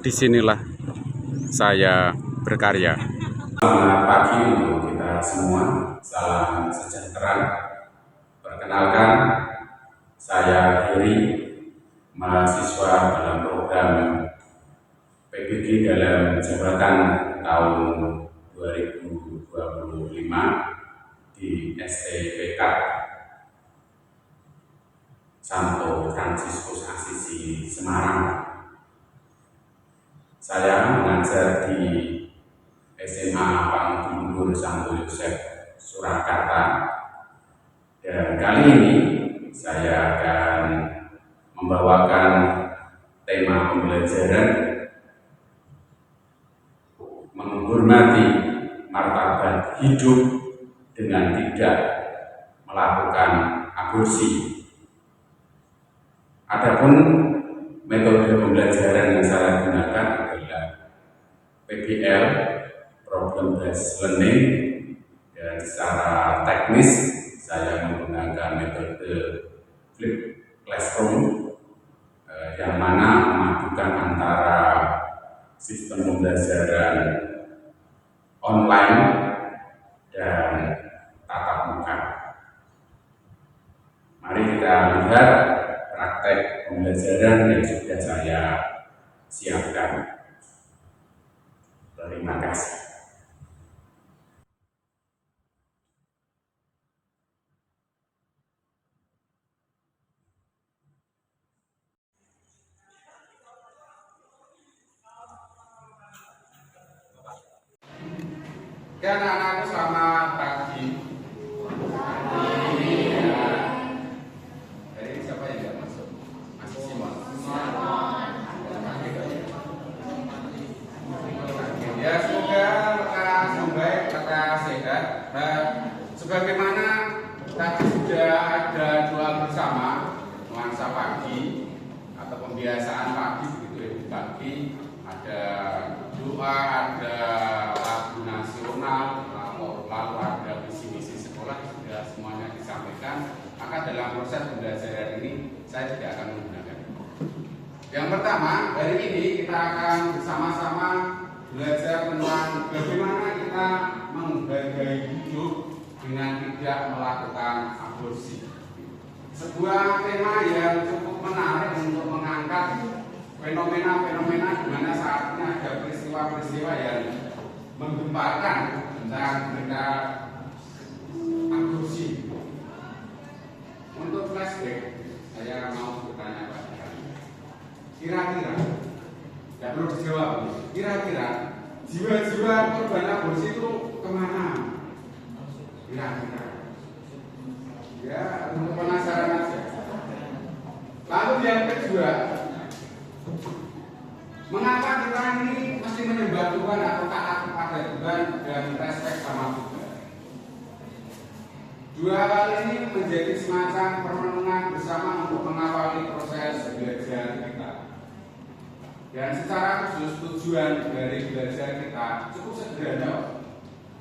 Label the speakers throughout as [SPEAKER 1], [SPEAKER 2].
[SPEAKER 1] disinilah saya berkarya.
[SPEAKER 2] Selamat pagi untuk kita semua, salam sejahtera. Perkenalkan, saya Heri, mahasiswa dalam program PBG dalam jabatan tahun 2025 di STPK Santo Fransiskus Assisi Semarang. Saya mengajar di SMA Panggung Santo Yosef Surakarta, dan kali ini saya akan membawakan tema pembelajaran menghormati martabat hidup dengan tidak melakukan aborsi. Adapun metode pembelajaran yang saya gunakan adalah PBL, Problem Based Learning, dan secara teknis saya menggunakan metode Flip Classroom yang mana memadukan antara sistem pembelajaran online dan tatap muka. Mari kita lihat praktek pembelajaran yang sudah saya siapkan. Terima kasih.
[SPEAKER 3] Ya, anak-anakku, selamat pagi. Dari siapa yang tidak masuk? Masih Simon. Ya, semoga lekas membaik, lekas sehat. Sebagaimana tadi sudah ada doa bersama nuansa pagi atau pembiasaan pagi begitu ya, pagi ada doa, ada lagu nasional, lalu ada visi-misi sekolah, sudah semuanya disampaikan. Maka dalam proses pembelajaran ini saya tidak akan menggunakan. Yang pertama, hari ini kita akan bersama-sama belajar tentang bagaimana kita menghargai hidup dengan tidak melakukan aborsi. Sebuah tema yang cukup menarik untuk mengangkat fenomena-fenomena di mana saat ini ada peristiwa-peristiwa yang menggemparkan tentang mereka aborsi. Untuk flashback, saya mau bertanya pada kalian. Kira-kira, tidak perlu dijawab, kira-kira jiwa-jiwa korban aborsi itu kemana? Kira-kira. Ya, untuk penasaran aja. Lalu yang kedua, mengapa kita ini mesti menyembah Tuhan atau taat kepada Tuhan dan respek sama Tuhan? Dua hal ini menjadi semacam permenungan bersama untuk mengawali proses belajar kita. Dan secara khusus tujuan dari belajar kita cukup sederhana.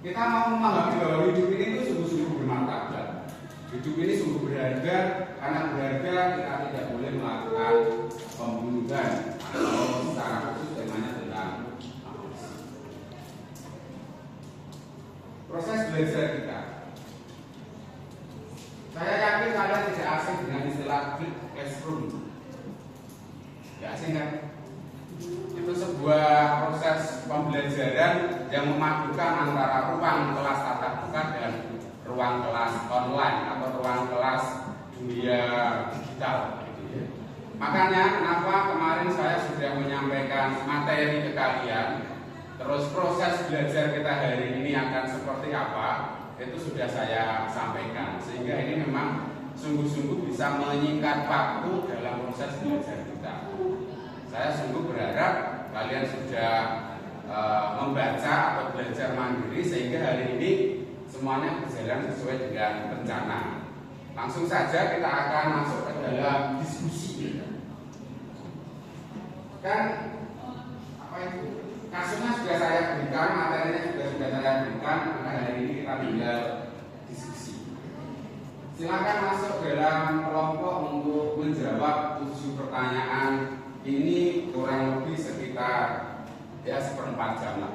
[SPEAKER 3] Kita mau memahami bahwa hidup ini itu sungguh-sungguh bermartabat. Hidup ini sungguh berharga, karena berharga kita tidak boleh melakukan pembunuhan atau secara khusus temanya tentang aborsi. Proses belajar kita, saya yakin kalian tidak asing dengan istilah flip classroom. Tidak asing kan? Itu sebuah proses pembelajaran yang memadukan antara ruang kelas tatap muka dan ruang kelas online atau ruang kelas dunia digital. Makanya kenapa kemarin saya sudah menyampaikan materi ke kalian, terus proses belajar kita hari ini akan seperti apa, itu sudah saya sampaikan. Sehingga ini memang sungguh-sungguh bisa menyingkat waktu dalam proses belajar kita. Saya sungguh berharap kalian sudah membaca atau belajar mandiri sehingga hari ini semuanya berjalan sesuai dengan rencana. Langsung saja kita akan masuk ke dalam diskusi. Kan apa itu? Kasusnya sudah saya berikan, materinya sudah saya berikan, maka hari ini kita tinggal diskusi. Silakan masuk dalam kelompok untuk menjawab 7 pertanyaan. Ini kurang lebih sekitar ya seperempat jam lah.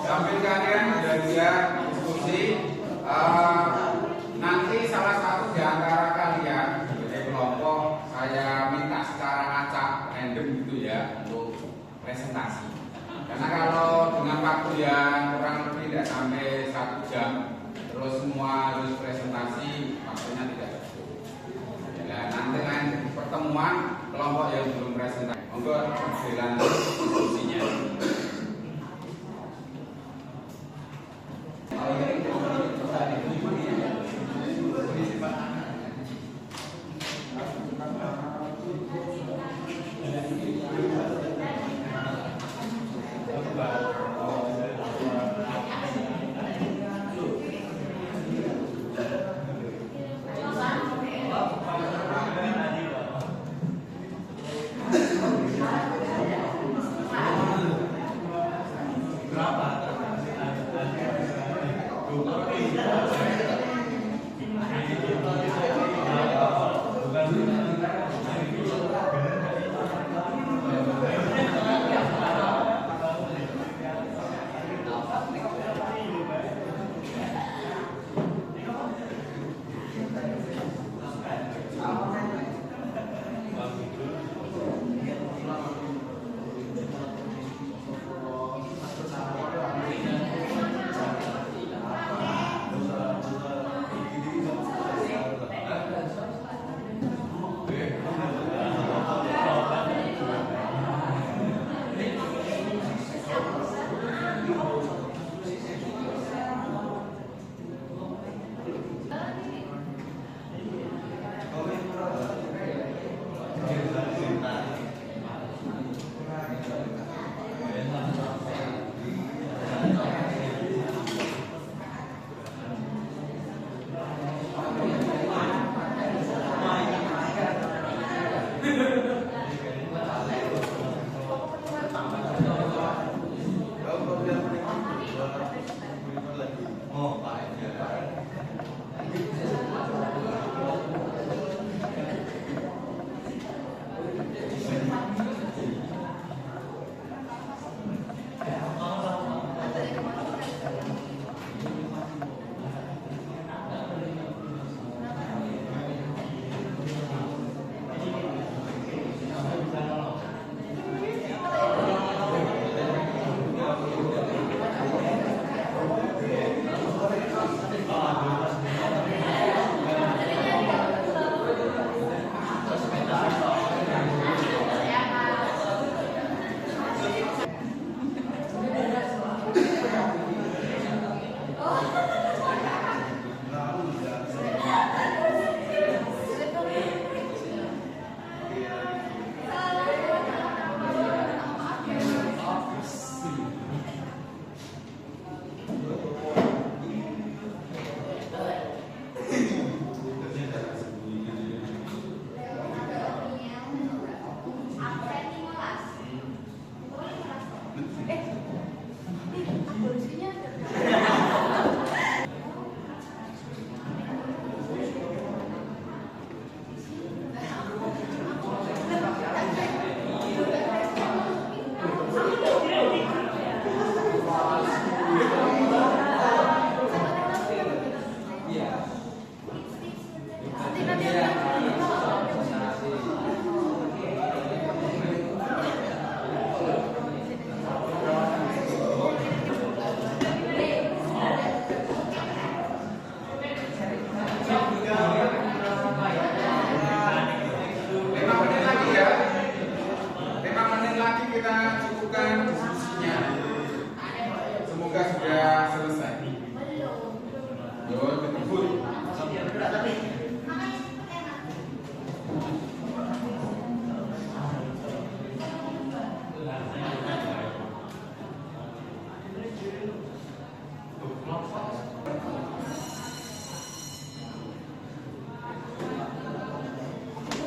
[SPEAKER 3] Sambil kalian belajar diskusi, nanti salah satu di antara kalian sebagai kelompok saya minta secara acak random gitu ya untuk presentasi. Karena kalau dengan waktu yang kurang lebih tidak sampai 1 jam, terus semua harus presentasi, waktunya tidak cukup. Ya, nanti dengan pertemuan kelompok yang belum presentasi, monggo dilanjut diskusinya.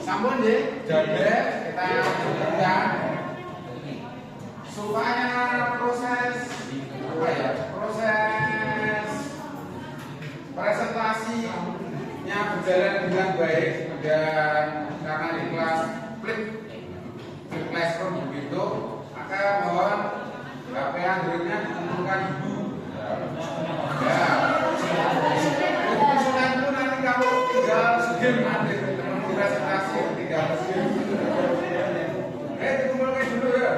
[SPEAKER 3] Sampun deh, jadi kita lanjutkan supaya proses proses presentasinya berjalan dengan baik dan karena di kelas flip classroom begitu, maka mohon HP Androidnya dikumpulkan dulu. Ya, usulan itu nanti kamu tinggal game nanti presentasi tinggal game. Dikumpulkan dulu ya.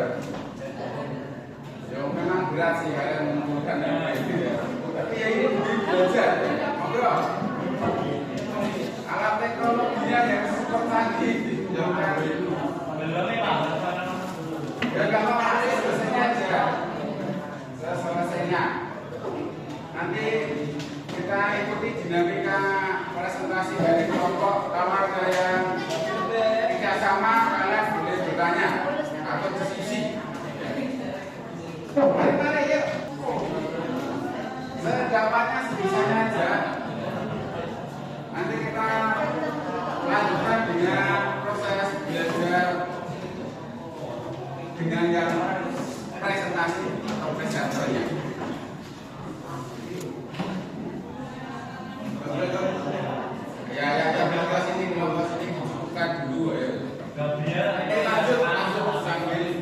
[SPEAKER 3] Ya memang berat sih kalian mengumpulkan itu ya. Tapi ya ini belajar. Monggo. Alat teknologinya yang support tadi yang itu. Ya nggak apa-apa, selesainya aja. Selesainya. Nanti kita ikuti dinamika presentasi dari kelompok. Kalau ada yang tidak sama, kalian boleh bertanya atau diskusi. Mari yuk. Sedapatnya sebisanya aja. Nanti kita lanjutkan dengan proses belajar dengan yang presentasi atau presentasinya. Ya, kelompok sini bukan dulu ya. Lanjut sambil sini.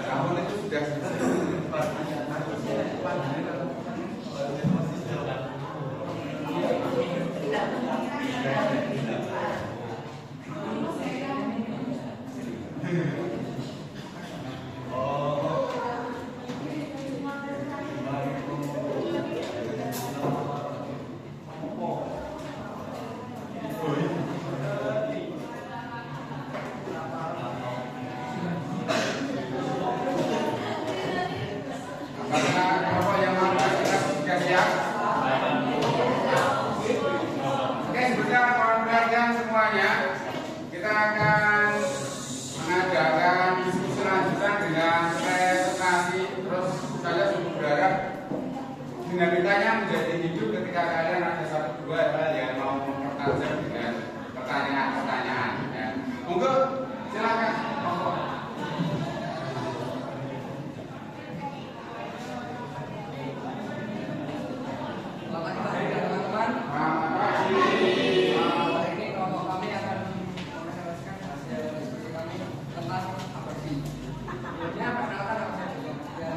[SPEAKER 3] Kamu itu sudah kita akan mengadakan diskusi lanjutan dengan presentasi. Terus saya sungguh berharap dinamikanya menjadi hidup ketika kalian ada satu dua hal yang mau mempertajam dengan pertanyaan-pertanyaan. Ya. Monggo, silakan.
[SPEAKER 4] Selamat pagi teman-teman.
[SPEAKER 3] Selamat pagi.
[SPEAKER 4] Hari ini kelompok kami akan mempresentasikan hasil diskusi kami tentang aborsi. Sebelumnya perkenalkan nama saya Joko dan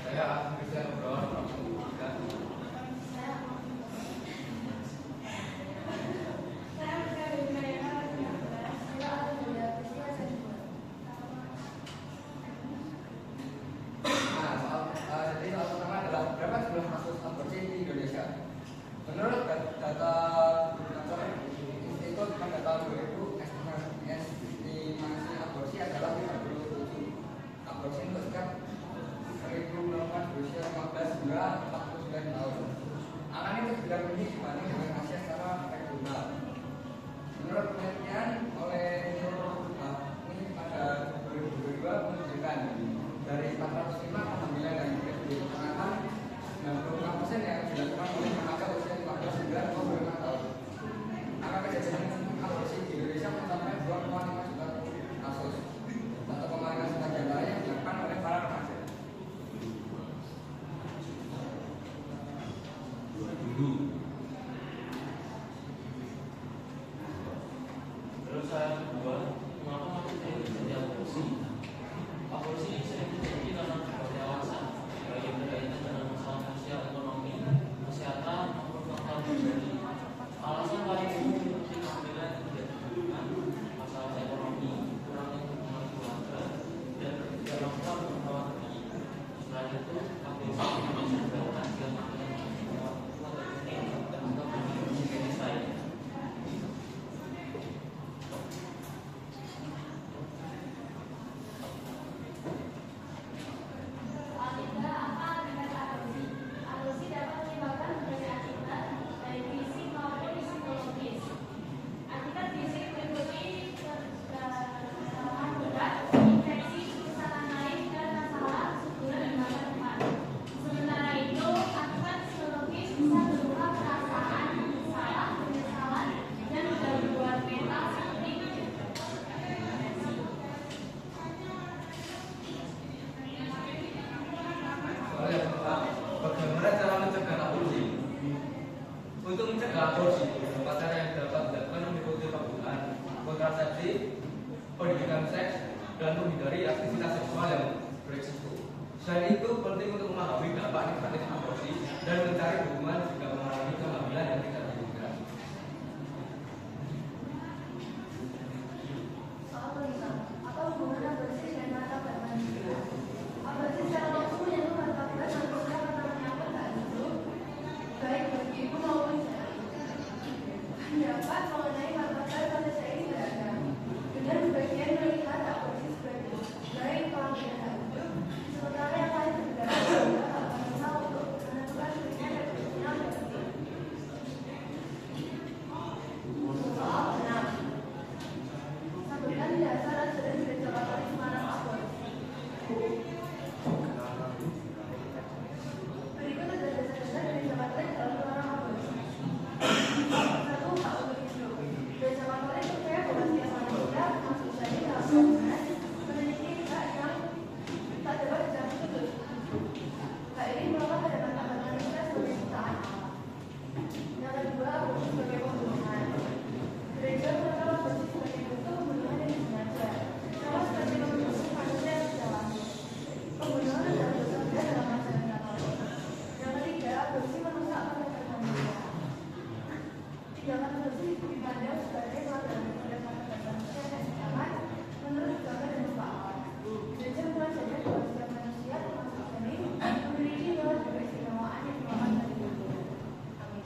[SPEAKER 4] saya bisa berdoa. Jadi soal pertama adalah berapa jumlah kasus aborsi di Indonesia? Menurut data Institut pada tahun 2000, estimasi aborsi adalah 57. Aborsi untuk setiap 1.000 perempuan berusia 15 hingga 49 tahun. Angka ini terbilang tinggi dibanding dengan Asia secara regional. Menurut penelitian oleh ini pada 2022 menunjukkan dari 405 kehamilan yang ternyata 96% yang dilakukan oleh remaja usia 15 hingga 25 tahun. Angka kejadian aborsi di Indonesia mencapai 2,5 juta kasus. 1,5 juta diantaranya yang dilakukan oleh para remaja.
[SPEAKER 5] Terus saya kedua, mengapa masih terjadi aborsi? Aborsi sering terjadi karena ketidakwawasan, baik yang berkaitan dengan masalah sosial, ekonomi, kesehatan, maupun faktor pribadi. Alasan paling umum seperti kehamilan tidak ditentukan, masalah ekonomi, kurangnya hubungan keluarga, dan ketidakmampuan membawa bayi. Selain itu, aborsi bisa dilakukan jika kehamilan membawa kuat atau kondisi medis lain.
[SPEAKER 6] Aborsi dapat menyebabkan berbagai akibat baik fisik maupun psikologis.
[SPEAKER 4] bagaimana cara mencegah aborsi? Untuk mencegah aborsi, beberapa cara yang dapat dilakukan meliputi penggunaan kontrasepsi, pendidikan seks, dan menghindari aktivitas seksual yang berisiko. Selain itu, penting untuk memahami dampak negatif aborsi dan mencari dukungan jika mengalami kehamilan yang tidak diinginkan.
[SPEAKER 6] Apa hubungan aborsi dengan mata manusia? Aborsi secara langsung menyentuh martabat manusia karena menyangkut hak hidup, baik bagi ibu maupun janin. Pendapat mengenai martabat manusia ini beragam. Dengan sebagian melihat aborsi sebagai baik pelanggaran hak hidup, sementara yang lain berpendapat bahwa hak manusia untuk menentukan pilihan reproduksinya penting. Soal benar. Sambutan dasar ajaran Gereja Katolik Semarang aborsi. Berikut adalah dasar-dasar Gereja Katolik dalam melarang aborsi. 1. Hak untuk hidup. Gereja Katolik percaya bahwa setiap manusia, termasuk janin dalam kandungan, memiliki hak yang tak dapat dicabut untuk hidup. Hak ini melekat pada martabat manusia sebagai ciptaan Allah. Yang kedua, aborsi sebagai pembunuhan. Gereja menganggap aborsi sebagai bentuk pembunuhan yang disengaja, sama seperti membunuh manusia yang tidak lahir. Pembunuhan adalah dosa berat dalam ajaran Katolik. Yang ketiga, aborsi merusak martabat manusia. Tindakan aborsi dipandang sebagai pelanggaran terhadap martabat manusia dan selamat menurut agama dan hukum Allah. Gereja mengajarkan bahwa setiap manusia, termasuk janin, memiliki nilai keistimewaan yang dimakan dari Tuhan. Amin.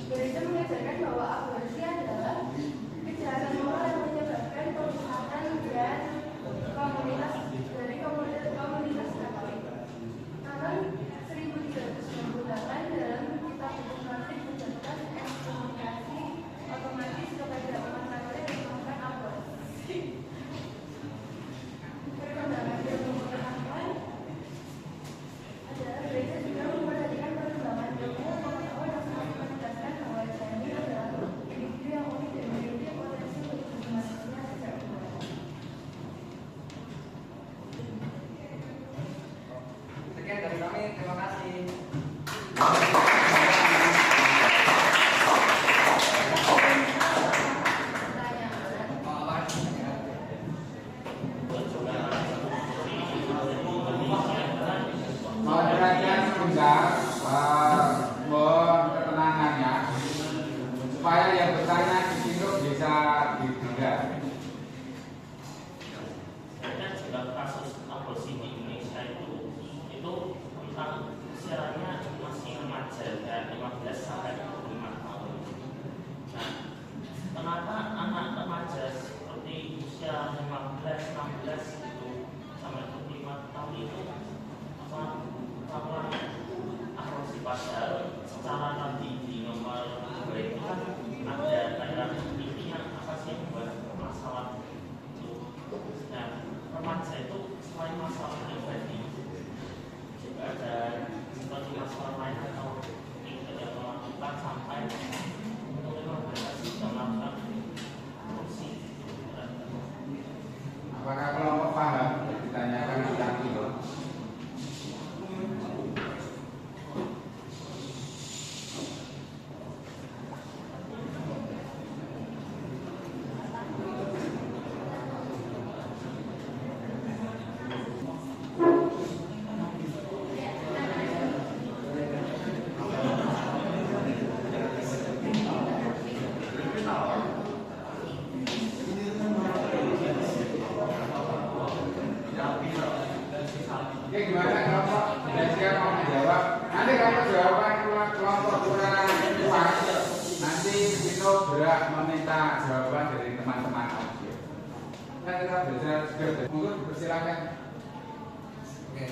[SPEAKER 6] Gereja mengajarkan bahwa aborsi adalah kejahatan moral yang menyebabkan perusahaan dan komunitas Katolik. Tahun 1398 dalam kitab hukum Katolik menjatuhkan ekskomunikasi otomatis kepada umat Katolik yang melakukan aborsi. Perkembangan ilmu pengetahuan adalah gereja juga memperhatikan perkembangan ilmu pengetahuan yang semakin menegaskan bahwa janin adalah individu yang unik dan memiliki potensi untuk hidup manusia sejak awal.
[SPEAKER 4] Sekian dari kami, terima kasih.
[SPEAKER 3] Mohon perhatian sebentar, mohon ketenangannya, supaya yang bertanya di sini bisa didengar.
[SPEAKER 5] Sebenarnya juga kasus aborsi di Indonesia itu tentang usianya masih remaja dan 15 sampai 25 tahun. Nah, kenapa anak remaja seperti usia 15, 16 itu sampai 25 tahun itu melakukan aborsi, padahal secara nanti di nomor 2 itu kan ada daerah intinya apa sih yang membuat masalah itu. Nah, remaja itu selain masalah pribadi juga ada seperti masalah lain atau tidak melakukan sampai untuk organisasi sudah melakukan aborsi.
[SPEAKER 3] Apakah kelompok paham yang ditanyakan tadi? Oke, gimana kelompok belajar mau menjawab? Nanti kamu jawaban kelompok kurang pas. Nanti kita berak meminta jawaban dari teman-teman. Nah, kita belajar juga. Monggo dipersilakan.
[SPEAKER 4] Oke.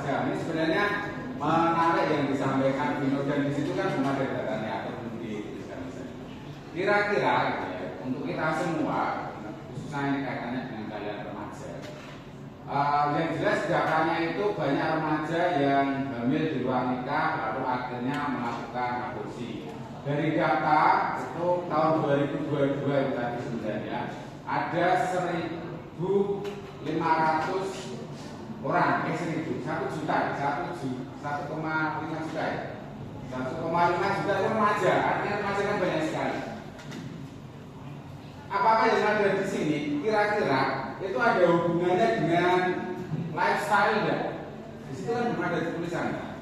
[SPEAKER 3] remaja. Ini sebenarnya menarik yang disampaikan Vino, dan di situ kan cuma ada datanya atau kira-kira gitu ya, untuk kita semua, khususnya ini kaitannya dengan kalian remaja. Yang jelas datanya itu banyak remaja yang hamil di luar nikah lalu akhirnya melakukan aborsi. Dari data itu tahun 2022 itu tadi sebenarnya ada 1.500 orang, 1 juta, 1,5 juta ya. 1,5 juta itu remaja, artinya remaja kan banyak sekali. Apakah yang ada di sini kira-kira itu ada hubungannya dengan lifestyle enggak? Di situ kan belum ada tulisan.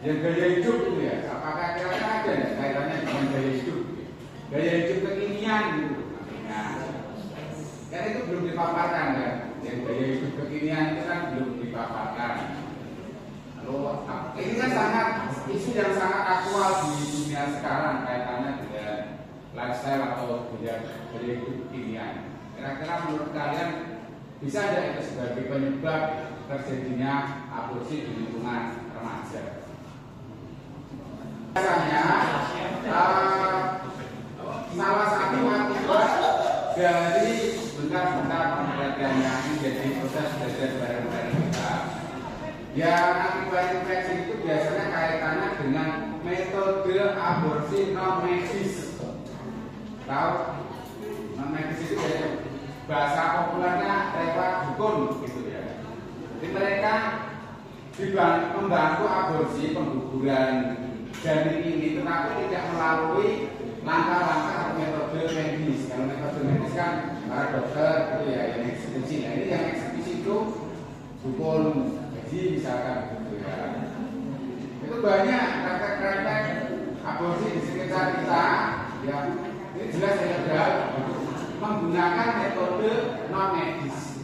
[SPEAKER 3] Yang gaya hidup itu ya, apakah kira-kira ada ya kaitannya dengan gaya hidup? Gaya hidup kekinian gitu. Nah, kan itu belum dipaparkan kan? Yang gaya hidup kekinian itu kan belum dipaparkan. Lalu ini kan sangat isu yang sangat aktual di dunia sekarang kaitannya dengan lifestyle atau gaya hidup kekinian. Kira-kira menurut kalian bisa ada itu sebagai penyebab terjadinya aborsi di lingkungan remaja? Biasanya salah satu akibat dari bentar-bentar penelitiannya menjadi proses belajar bareng-bareng kita. Ya, akibat infeksi itu biasanya kaitannya dengan metode aborsi non medis. Tahu? Non medis itu ya, bahasa populernya lewat dukun gitu ya. Jadi mereka membantu aborsi, pengguguran janin ini, tetapi tidak melalui langkah-langkah atau metode medis. Kalau metode medis kan para dokter gitu ya, yang eksekusi. Nah, ini yang eksekusi itu dukun gaji misalkan gitu ya. Itu banyak praktek-praktek aborsi di sekitar kita ya. Ini jelas ilegal menggunakan metode non medis.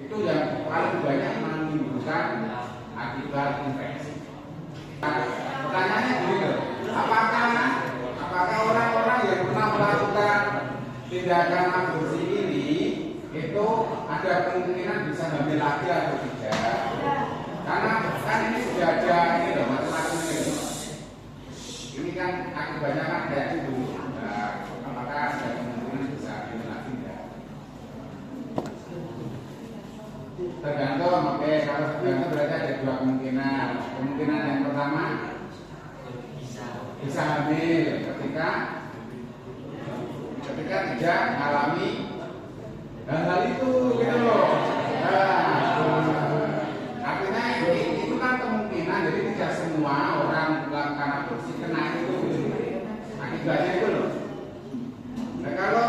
[SPEAKER 3] Itu yang paling banyak menimbulkan akibat infeksi. Pertanyaannya gini, apakah orang-orang yang pernah melakukan tindakan aborsi ini itu ada kemungkinan bisa hamil lagi atau tidak? Karena kan ini sudah ada ini loh, macam-macam ini. Ini kan akibatnya kan kayak itu. Nah, apakah ada kemungkinan bisa hamil lagi tidak? Tergantung, oke, kalau tergantung berarti ada dua kemungkinan. Kemungkinan yang pertama bisa hamil ketika tidak mengalami hal itu gitu loh. Artinya itu kan kemungkinan, jadi tidak semua orang melakukan aborsi kena itu akibatnya itu loh. Nah, kalau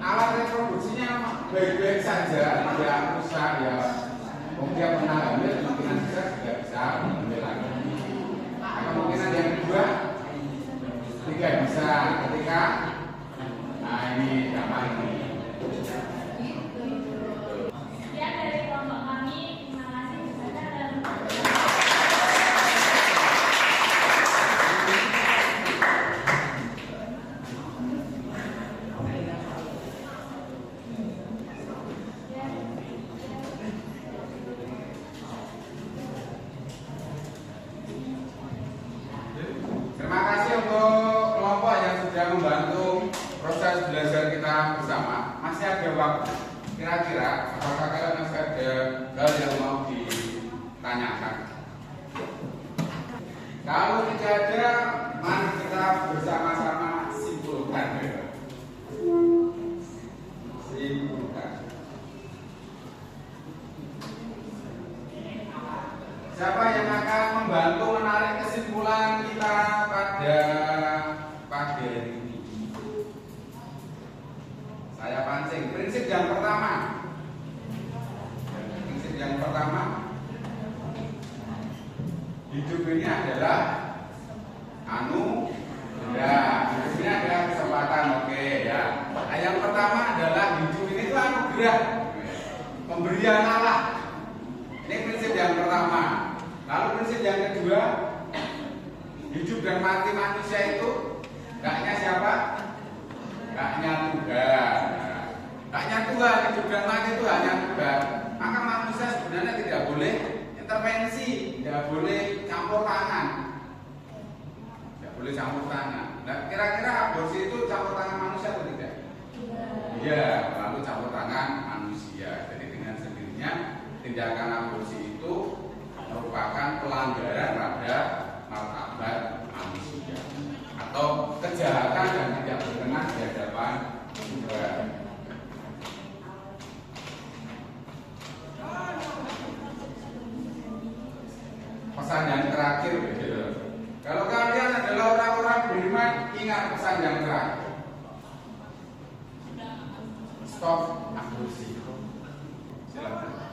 [SPEAKER 3] alat reproduksinya baik-baik saja, tidak rusak ya, dia pernah hamil, kemungkinan besar tidak bisa hamil lagi. Nah, kemungkinan yang kedua tidak bisa ketika ini gampang ini.
[SPEAKER 6] Ya, dari kelompok kami, terima kasih kepada dan
[SPEAKER 3] terima kasih untuk kelompok yang sudah membantu proses belajar kita bersama. Masih ada waktu. Kira-kira apakah kalian masih ada hal yang mau ditanyakan? Kalau tidak ada, mari kita bersama-sama simpulkan. Simpulkan. Siapa yang akan membantu menarik kesimpulan kita pada pagi hari ini? Saya pancing. Prinsip yang pertama. Prinsip yang pertama, hidup ini adalah ya, hidup ini adalah kesempatan, oke ya. Nah, yang pertama adalah hidup ini itu anugerah, pemberian Allah. Ini prinsip yang pertama. Lalu prinsip yang kedua, hidup dan mati manusia itu haknya siapa? Haknya Tuhan. Haknya Tuhan, hidup dan mati itu hanya Tuhan. Maka manusia sebenarnya tidak boleh intervensi intervensi, tidak boleh campur tangan. Tidak boleh campur tangan. Nah, kira-kira aborsi itu campur tangan manusia atau tidak? Iya, lalu campur tangan manusia. Jadi dengan sendirinya tindakan aborsi itu merupakan pelanggaran pada martabat manusia atau kejahatan yang tidak berkenan di hadapan Tuhan. Pesan yang terakhir, kalau kalian adalah orang-orang beriman, ingat pesan yang terakhir. Stop aborsi. Silakan.